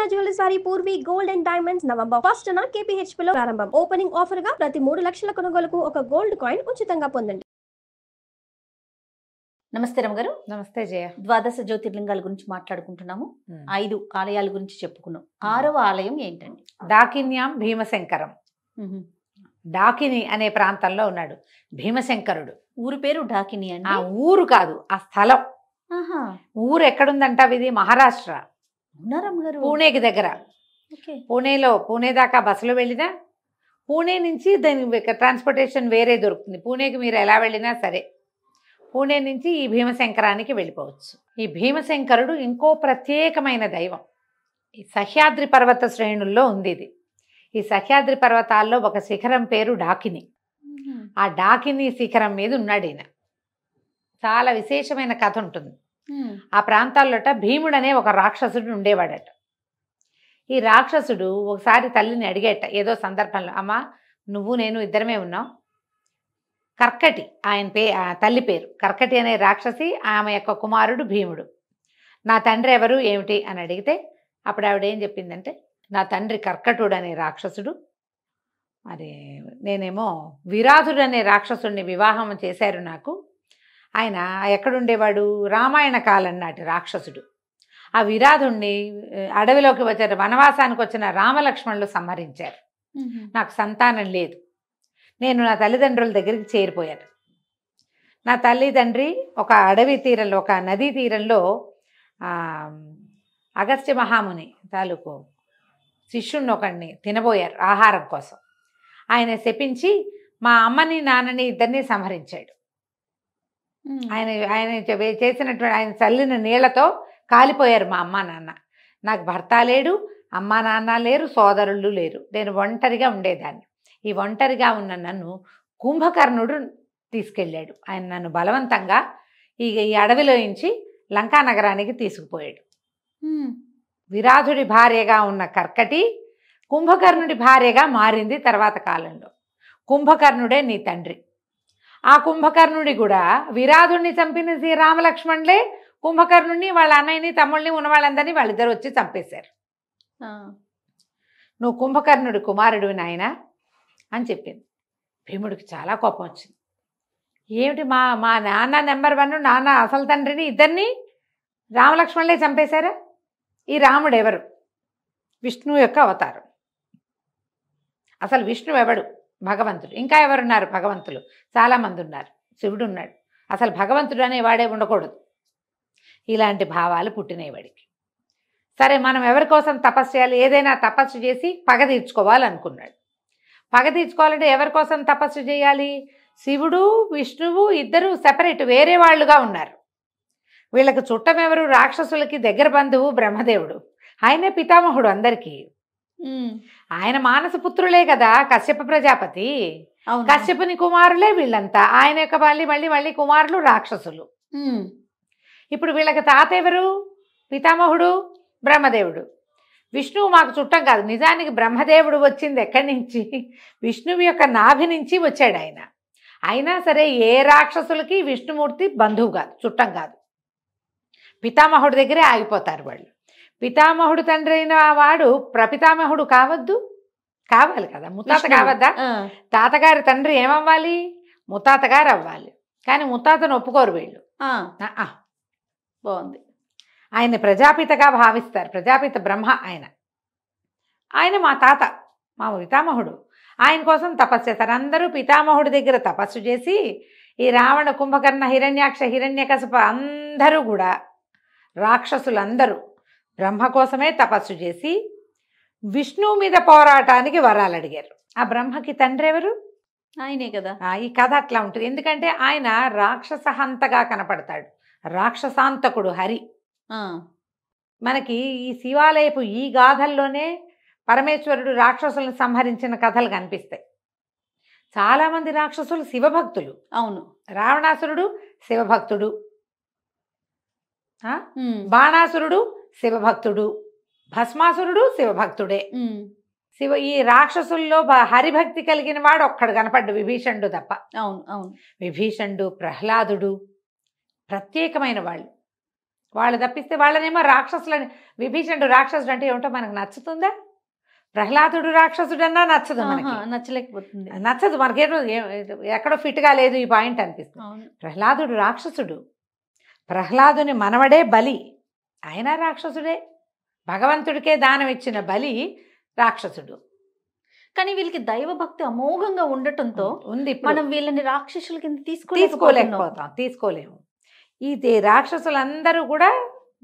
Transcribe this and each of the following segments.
Krishna jewellers వారి Purvi gold and diamonds November 1న KPHP లో ప్రారంభం. ఓపెనింగ్ ఆఫర్ గా ప్రతి 3 లక్షల కొనుగోలుకు ఒక గోల్డ్ కాయిన్ ఉచితంగా పొందండి. నమస్తే రమగారు. నమస్తే జయ. ద్వాదశ జ్యోతిర్లింగాల గురించి మాట్లాడుకుంటున్నాము. 5 ఆలయాల గురించి చెప్పుకున్నాం. 6వ ఆలయం ఏంటండి? డాకిన్యాం భీమశంకరం. డాకిని అనే ప్రాంతంలో ఉన్నాడు భీమశంకరుడు. ఊరు పేరు డాకిని ఆ అండి. ఊరు కాదు, ఆ స్థలం. ఆహా. ఊరు ఎక్కడుందంట? ఇది మహారాష్ట్ర, అవునా రమగారు? పూణేకి దగ్గర. ఓకే. పూణే దాకా బస్సులో వెళ్ళినా, పూణే నుంచి దాని ట్రాన్స్పోర్టేషన్ వేరే దొరుకుతుంది. పూణేకి మీరు ఎలా వెళ్ళినా సరే పూణే నుంచి ఈ భీమశంకరానికి వెళ్ళిపోవచ్చు. ఈ భీమశంకరుడు ఇంకో ప్రత్యేకమైన దైవం. ఈ సహ్యాద్రి పర్వత శ్రేణుల్లో ఉంది ఇది. ఈ సహ్యాద్రి పర్వతాల్లో ఒక శిఖరం పేరు డాకిని. ఆ డాకిని శిఖరం మీద ఉన్నాడు ఈయన. చాలా విశేషమైన కథ ఉంటుంది. ఆ ప్రాంతాల్లోట భీముడు అనే ఒక రాక్షసుడు ఉండేవాడట. ఈ రాక్షసుడు ఒకసారి తల్లిని అడిగేట ఏదో సందర్భంలో, అమ్మ నువ్వు నేను ఇద్దరమే ఉన్నాం, కర్కటి ఆ తల్లి పేరు కర్కటి అనే రాక్షసి, ఆమె యొక్క కుమారుడు భీముడు, నా తండ్రి ఎవరు ఏమిటి అని అడిగితే అప్పుడు ఆవిడ ఏం చెప్పిందంటే, నా తండ్రి కర్కటుడు అనే రాక్షసుడు, మరి నేనేమో విరాధుడు అనే రాక్షసుడిని వివాహం చేశారు నాకు. ఆయన ఎక్కడుండేవాడు? రామాయణ కాలం నాటి రాక్షసుడు. ఆ విరాధుణ్ణి అడవిలోకి వచ్చారు, వనవాసానికి వచ్చిన రామలక్ష్మణులు సంహరించారు. నాకు సంతానం లేదు, నేను నా తల్లిదండ్రుల దగ్గరికి చేరిపోయాను. నా తల్లిదండ్రి ఒక అడవి తీరంలో, ఒక నదీ తీరంలో అగస్త్య మహాముని తాలూకు శిష్యుణ్ణి ఒకడిని తినబోయారు ఆహారం కోసం. ఆయన శపించి మా అమ్మని నాన్నని ఇద్దరిని సంహరించాడు. ఆయన చేసినటువంటి ఆయన చల్లిన నీళ్లతో కాలిపోయారు మా అమ్మ నాన్న. నాకు భర్త లేడు, అమ్మ నాన్న లేరు, సోదరులు లేరు, నేను ఒంటరిగా ఉండేదాన్ని. ఈ ఒంటరిగా ఉన్న నన్ను కుంభకర్ణుడు తీసుకెళ్ళాడు. ఆయన నన్ను బలవంతంగా ఈ అడవిలో నుంచి లంకా నగరానికి తీసుకుపోయాడు. విరాధుడి భార్యగా ఉన్న కర్కటి కుంభకర్ణుడి భార్యగా మారింది తర్వాత కాలంలో. కుంభకర్ణుడే నీ తండ్రి. ఆ కుంభకర్ణుడి కూడా విరాధుడిని చంపిన శ్రీరామలక్ష్మణులే కుంభకర్ణుడిని, వాళ్ళ అన్నయ్యని, తమ్ముళ్ళని, ఉన్న వాళ్ళందరినీ వాళ్ళిద్దరు వచ్చి చంపేశారు. నువ్వు కుంభకర్ణుడి కుమారుడివి నాయన అని చెప్పింది. భీముడికి చాలా కోపం వచ్చింది. ఏమిటి మా నాన్న నెంబర్ 1, నాన్న అసలు తండ్రిని ఇద్దరిని రామలక్ష్మణులే చంపేశారా? ఈ రాముడు ఎవరు? విష్ణువు యొక్క అవతారం. అసలు విష్ణువు ఎవడు? భగవంతుడు. ఇంకా ఎవరున్నారు భగవంతులు? చాలామంది ఉన్నారు. శివుడు ఉన్నాడు. అసలు భగవంతుడు అనేవాడే ఉండకూడదు. ఇలాంటి భావాలు పుట్టినాయి వాడికి. సరే, మనం ఎవరి కోసం తపస్సు చేయాలి? ఏదైనా తపస్సు చేసి పగ తీర్చుకోవాలనుకున్నాడు. పగ తీర్చుకోవాలంటే ఎవరి కోసం తపస్సు చేయాలి? శివుడు విష్ణువు ఇద్దరు సెపరేట్, వేరే వాళ్ళుగా ఉన్నారు. వీళ్ళకి చుట్టం ఎవరు? రాక్షసులకి దగ్గర బంధువు బ్రహ్మదేవుడు. ఆయనే పితామహుడు అందరికీ. ఆయన మానస పుత్రులే కదా కశ్యప ప్రజాపతి. కశ్యపుని కుమారులే వీళ్ళంతా. ఆయన యొక్క మళ్ళీ కుమారులు రాక్షసులు. ఇప్పుడు వీళ్ళకి తాత ఎవరు? పితామహుడు బ్రహ్మదేవుడు. విష్ణువు మాకు చుట్టం కాదు. నిజానికి బ్రహ్మదేవుడు వచ్చింది ఎక్కడి నుంచి? విష్ణువు యొక్క నాభి నుంచి వచ్చాడు ఆయన. అయినా సరే ఏ రాక్షసులకి విష్ణుమూర్తి బంధువు కాదు, చుట్టం కాదు. పితామహుడి దగ్గరే ఆగిపోతారు వాళ్ళు. పితామహుడు తండ్రి అయిన వాడు ప్రపితామహుడు కావద్దు? కావాలి కదా, ముత్తాత కావద్దా? తాతగారి తండ్రి ఏమవ్వాలి? ముత్తాతగారు అవ్వాలి. కానీ ముత్తాతను ఒప్పుకోరు వీళ్ళు. బాగుంది. ఆయన ప్రజాపితగా భావిస్తారు. ప్రజాపిత బ్రహ్మ ఆయన మా తాత, మా పితామహుడు. ఆయన కోసం తపస్సు చేస్తారు. అందరూ పితామహుడి దగ్గర తపస్సు చేసి ఈ రావణ, కుంభకర్ణ, హిరణ్యాక్ష, హిరణ్యకశప అందరూ కూడా రాక్షసులందరూ బ్రహ్మ కోసమే తపస్సు చేసి విష్ణువు మీద పోరాటానికి వరాలు అడిగారు. ఆ బ్రహ్మకి తండ్రి ఎవరు? ఆయనే కదా. ఈ కథ అట్లా ఉంటుంది. ఎందుకంటే ఆయన రాక్షసహంతగా కనపడతాడు. రాక్షసాంతకుడు హరి. మనకి ఈ శివాలయపు ఈ గాథల్లోనే పరమేశ్వరుడు రాక్షసులను సంహరించిన కథలు కనిపిస్తాయి. చాలామంది రాక్షసులు శివభక్తులు. అవును. రావణాసురుడు శివభక్తుడు, బాణాసురుడు శివభక్తుడు, భస్మాసురుడు శివభక్తుడే. ఈ రాక్షసుల్లో హరిభక్తి కలిగిన వాడు ఒక్కడు కనపడ్డు, విభీషణుడు తప్ప. అవును అవును. విభీషణుడు, ప్రహ్లాదుడు ప్రత్యేకమైన వాళ్ళు. వాళ్ళు తప్పిస్తే వాళ్ళనేమో రాక్షసులని, విభీషణుడు రాక్షసుడు అంటే ఏమిటో మనకు నచ్చుతుందా? ప్రహ్లాదుడు రాక్షసుడన్నా నచ్చదు మనకి, నచ్చలేకపోతుంది. నచ్చదు మనకేదో ఎక్కడో ఫిట్గా లేదు ఈ పాయింట్ అనిపిస్తుంది. ప్రహ్లాదుడు రాక్షసుడు, ప్రహ్లాదుని మనవడే బలి, ఆయన రాక్షసుడే. భగవంతుడికే దానం ఇచ్చిన బలి రాక్షసుడు. కానీ వీళ్ళకి దైవ భక్తి అమోఘంగా ఉండటంతో ఉంది, మనం వీళ్ళని రాక్షసుల కింద తీసుకోలేము. ఇది రాక్షసులందరూ కూడా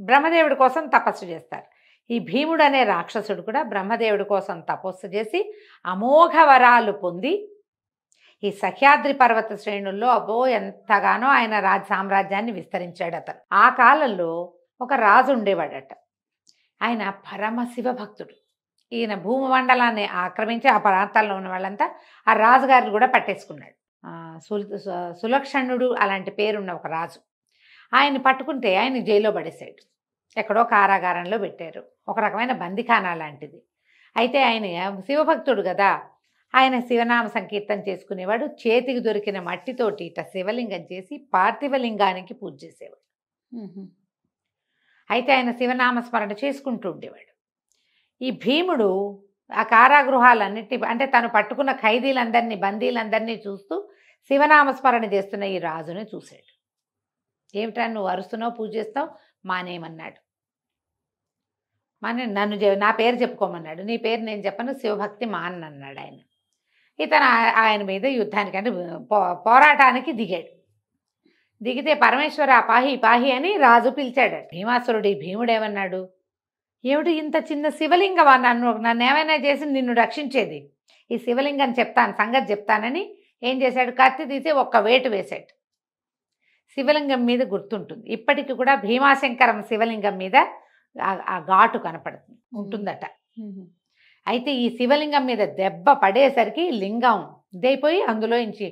బ్రహ్మదేవుడి కోసం తపస్సు చేస్తారు. ఈ భీముడు అనే రాక్షసుడు కూడా బ్రహ్మదేవుడి కోసం తపస్సు చేసి అమోఘ వరాలు పొంది ఈ సహ్యాద్రి పర్వత శ్రేణుల్లో అబ్బో ఎంతగానో ఆయన సామ్రాజ్యాన్ని విస్తరించాడు. అతను ఆ కాలంలో ఒక రాజు ఉండేవాడట. ఆయన పరమశివ భక్తుడు. ఈయన భూమండలాన్ని ఆక్రమించి ఆ ప్రాంతాల్లో ఉన్న వాళ్ళంతా ఆ రాజుగారిని కూడా పట్టేసుకున్నాడు. సులక్షణుడు అలాంటి పేరున్న ఒక రాజు. ఆయన్ని పట్టుకుంటే ఆయన జైల్లో పడేశాడు. ఎక్కడో కారాగారంలో పెట్టారు, ఒక రకమైన బందిఖానా లాంటిది. అయితే ఆయన శివభక్తుడు కదా, ఆయన శివనామ సంకీర్తన చేసుకునేవాడు. చేతికి దొరికిన మట్టితోటి ఇట శివలింగం చేసి పార్థివలింగానికి పూజ చేసేవాడు. అయితే ఆయన శివనామస్మరణ చేసుకుంటూ ఉండేవాడు. ఈ భీముడు ఆ కారాగృహాలన్నిటి అంటే తను పట్టుకున్న ఖైదీలందరినీ, బందీలందరినీ చూస్తూ శివనామస్మరణ చేస్తున్న ఈ రాజుని చూశాడు. ఏమిటా నువ్వు అరుస్తున్నావు, పూజ చేస్తావు, మానేయమన్నాడు. నా పేరు చెప్పుకోమన్నాడు. నీ పేరు నేను చెప్పను, శివభక్తి మానన్నాడు ఆయన. ఇతను ఆయన మీద యుద్ధానికి అంటే పోరాటానికి దిగాడు. దిగితే పరమేశ్వర పాహి పాహి అని రాజు పిలిచాడు. భీమాసురుడు భీముడేమన్నాడు, ఏమిటి ఇంత చిన్న శివలింగమా, నన్ను ఏమైనా చేసి నిన్ను రక్షించేది, ఈ శివలింగం చెప్తాను, సంగతి చెప్తానని ఏం చేశాడు, కత్తి తీసి ఒక్క వేటు వేశాడు. శివలింగం మీద గుర్తుంటుంది ఇప్పటికి కూడా. భీమాశంకరం శివలింగం మీద ఆ ఘాటు కనపడుతుంది ఉంటుందట. అయితే ఈ శివలింగం మీద దెబ్బ పడేసరికి లింగం ఇదైపోయి అందులోంచి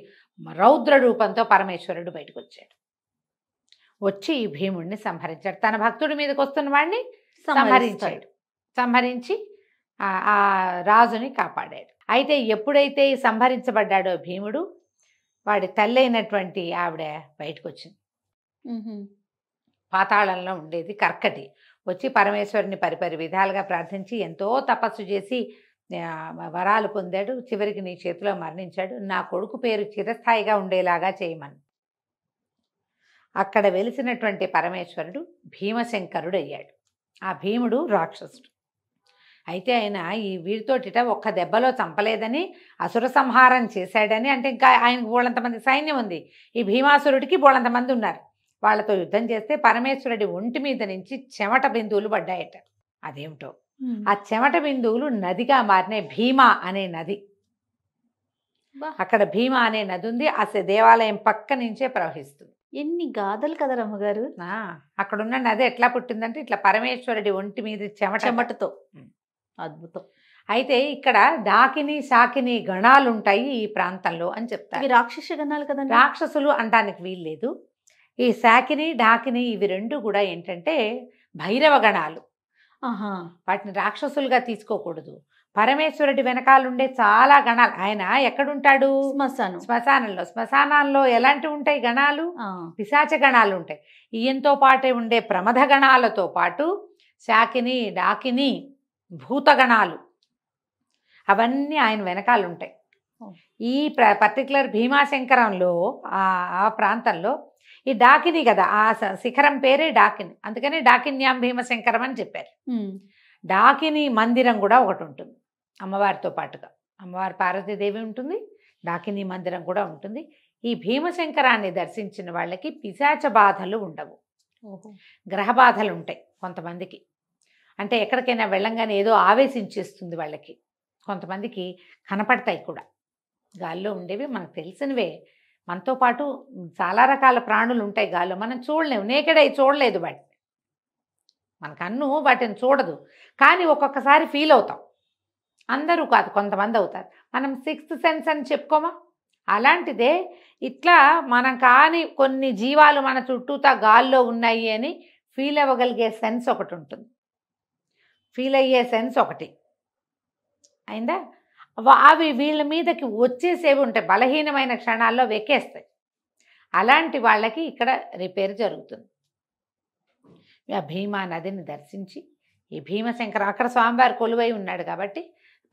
రౌద్ర రూపంతో పరమేశ్వరుడు బయటకు వచ్చాడు. వచ్చి ఈ భీముడిని సంహరించాడు. తన భక్తుడి మీదకి వస్తున్న వాడిని సంహరించి ఆ రాజుని కాపాడాడు. అయితే ఎప్పుడైతే సంహరించబడ్డాడో భీముడు, వాడి తల్లి అయినటువంటి ఆవిడ బయటకు వచ్చింది. పాతాళంలో ఉండేది కర్కటి. వచ్చి పరమేశ్వరుని పరిపరి విధాలుగా ప్రార్థించి ఎంతో తపస్సు చేసి వరాలు పొందాడు. చివరికి నీ చేతిలో మరణించాడు. నా కొడుకు పేరు చిరస్థాయిగా ఉండేలాగా చేయమని అక్కడ వెలిసినటువంటి పరమేశ్వరుడు భీమశంకరుడు అయ్యాడు. ఆ భీముడు రాక్షసుడు. అయితే ఆయన ఈ వీరితోటిట ఒక్క దెబ్బలో చంపలేదని, అసుర సంహారం చేశాడని, అంటే ఇంకా ఆయనకు బోళంతమంది సైన్యం ఉంది, ఈ భీమాసురుడికి బోళంతమంది ఉన్నారు. వాళ్ళతో యుద్ధం చేస్తే పరమేశ్వరుడి ఒంటి మీద నుంచి చెమట బిందువులు పడ్డాయట. అదేమిటో ఆ చెమట బిందువులు నదిగా మారినాయి. భీమా అనే నది, అక్కడ భీమా అనే నది ఉంది. ఆ దేవాలయం పక్క నుంచే ప్రవహిస్తుంది. ఎన్ని గాథలు కదా రమ్మగారు. అక్కడున్న నది ఎట్లా పుట్టిందంటే ఇట్లా పరమేశ్వరుడి ఒంటి మీద చెమటతో. అద్భుతం. అయితే ఇక్కడ డాకిని శాకిని గణాలు ఉంటాయి ఈ ప్రాంతంలో అని చెప్తారు. రాక్షస గణాలు కదా, రాక్షసులు అనడానికి వీల్లేదు. ఈ శాకిని డాకిని ఇవి రెండు కూడా ఏంటంటే భైరవ గణాలు. వాటిని రాక్షసులుగా తీసుకోకూడదు. పరమేశ్వరుడి వెనకాలండే చాలా గణాలు. ఆయన ఎక్కడుంటాడు, శ్మశానంలో ఎలాంటివి ఉంటాయి గణాలు, పిశాచ గణాలు ఉంటాయి. ఈయంతో పాటే ఉండే ప్రమథ గణాలతో పాటు శాకిని డాకిని భూతగణాలు అవన్నీ ఆయన వెనకాల ఉంటాయి. ఈ పర్టికులర్ భీమాశంకరంలో ఆ ప్రాంతంలో ఈ డాకిని కదా, ఆ శిఖరం పేరే డాకిని, అందుకని డాకిన్యాం భీమశంకరం అని చెప్పారు. డాకిని మందిరం కూడా ఒకటి ఉంటుంది అమ్మవారితో పాటుగా. అమ్మవారి పార్వతీదేవి ఉంటుంది, డాకిని మందిరం కూడా ఉంటుంది. ఈ భీమశంకరాన్ని దర్శించిన వాళ్ళకి పిశాచ బాధలు ఉండవు, గ్రహ బాధలు ఉంటాయి కొంతమందికి. అంటే ఎక్కడికైనా వెళ్ళంగానే ఏదో ఆవేశించేస్తుంది వాళ్ళకి. కొంతమందికి కనపడతాయి కూడా, గాల్లో ఉండేవి మనకు తెలిసినవే. మనతో పాటు చాలా రకాల ప్రాణులు ఉంటాయి గాల్లో, మనం చూడలేము, నేకెడై చూడలేదు వాటిని, మన కన్ను వాటిని చూడదు. కానీ ఒక్కొక్కసారి ఫీల్ అవుతాం. అందరూ కాదు, కొంతమంది అవుతారు. మనం సిక్స్త్ సెన్స్ అని చెప్పుకోమా, అలాంటిదే ఇట్లా మనం కానీ కొన్ని జీవాలు మన చుట్టూతా గాల్లో ఉన్నాయి అని ఫీల్ అవ్వగలిగే సెన్స్ ఒకటి ఉంటుంది, ఫీల్ అయ్యే సెన్స్ ఒకటి అయిందా. అవి వీళ్ళ మీదకి వచ్చేసేవి ఉంటాయి, బలహీనమైన క్షణాల్లో వెక్కేస్తాయి. అలాంటి వాళ్ళకి ఇక్కడ రిపేర్ జరుగుతుంది. ఆ భీమా నదిని దర్శించి ఈ భీమశంకరం అక్కడ స్వామివారి కొలువై ఉన్నాడు కాబట్టి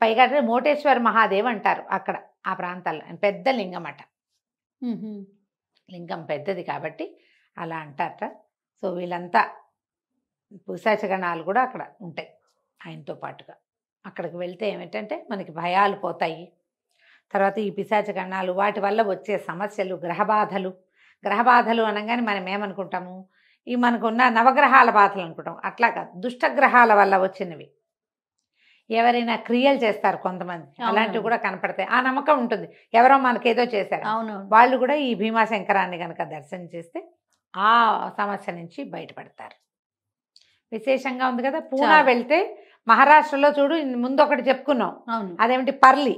పైగా మోటేశ్వర మహాదేవ్ అంటారు అక్కడ ఆ ప్రాంతాల్లో పెద్ద లింగం అట. లింగం పెద్దది కాబట్టి అలా అంటారట. సో వీళ్ళంతా పిశాచగణాలు కూడా అక్కడ ఉంటాయి ఆయనతో పాటుగా. అక్కడికి వెళ్తే ఏమిటంటే మనకి భయాలు పోతాయి. తర్వాత ఈ పిశాచగణాలు వాటి వల్ల వచ్చే సమస్యలు, గ్రహబాధలు అనగానే మనం ఏమనుకుంటాము, ఈ మనకున్న నవగ్రహాల బాధలు అనుకుంటాం. అట్లా కాదు, దుష్టగ్రహాల వల్ల వచ్చినవి. ఎవరైనా క్రియలు చేస్తారు కొంతమంది, అలాంటివి కూడా కనపడతాయి. ఆ నమ్మకం ఉంటుంది, ఎవరో మనకేదో చేశారు, వాళ్ళు కూడా ఈ భీమాశంకరాన్ని కనుక దర్శనం చేస్తే ఆ సమస్య నుంచి బయటపడతారు. విశేషంగా ఉంది కదా. పూనా వెళ్తే మహారాష్ట్రలో చూడు, ముందు ఒకటి చెప్పుకున్నాం, అదేమిటి పర్లి.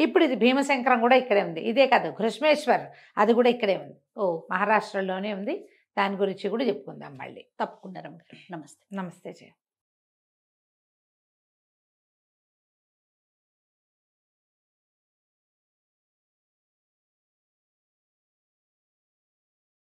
ఇప్పుడు ఇది భీమశంకరం కూడా ఇక్కడే ఉంది. ఇదే కాదు, ఘృష్మేశ్వర్ అది కూడా ఇక్కడే ఉంది. మహారాష్ట్రలోనే ఉంది. దాని గురించి కూడా చెప్పుకుందాం మళ్ళీ. తప్పకుండా. నమస్తే. నమస్తే జయ.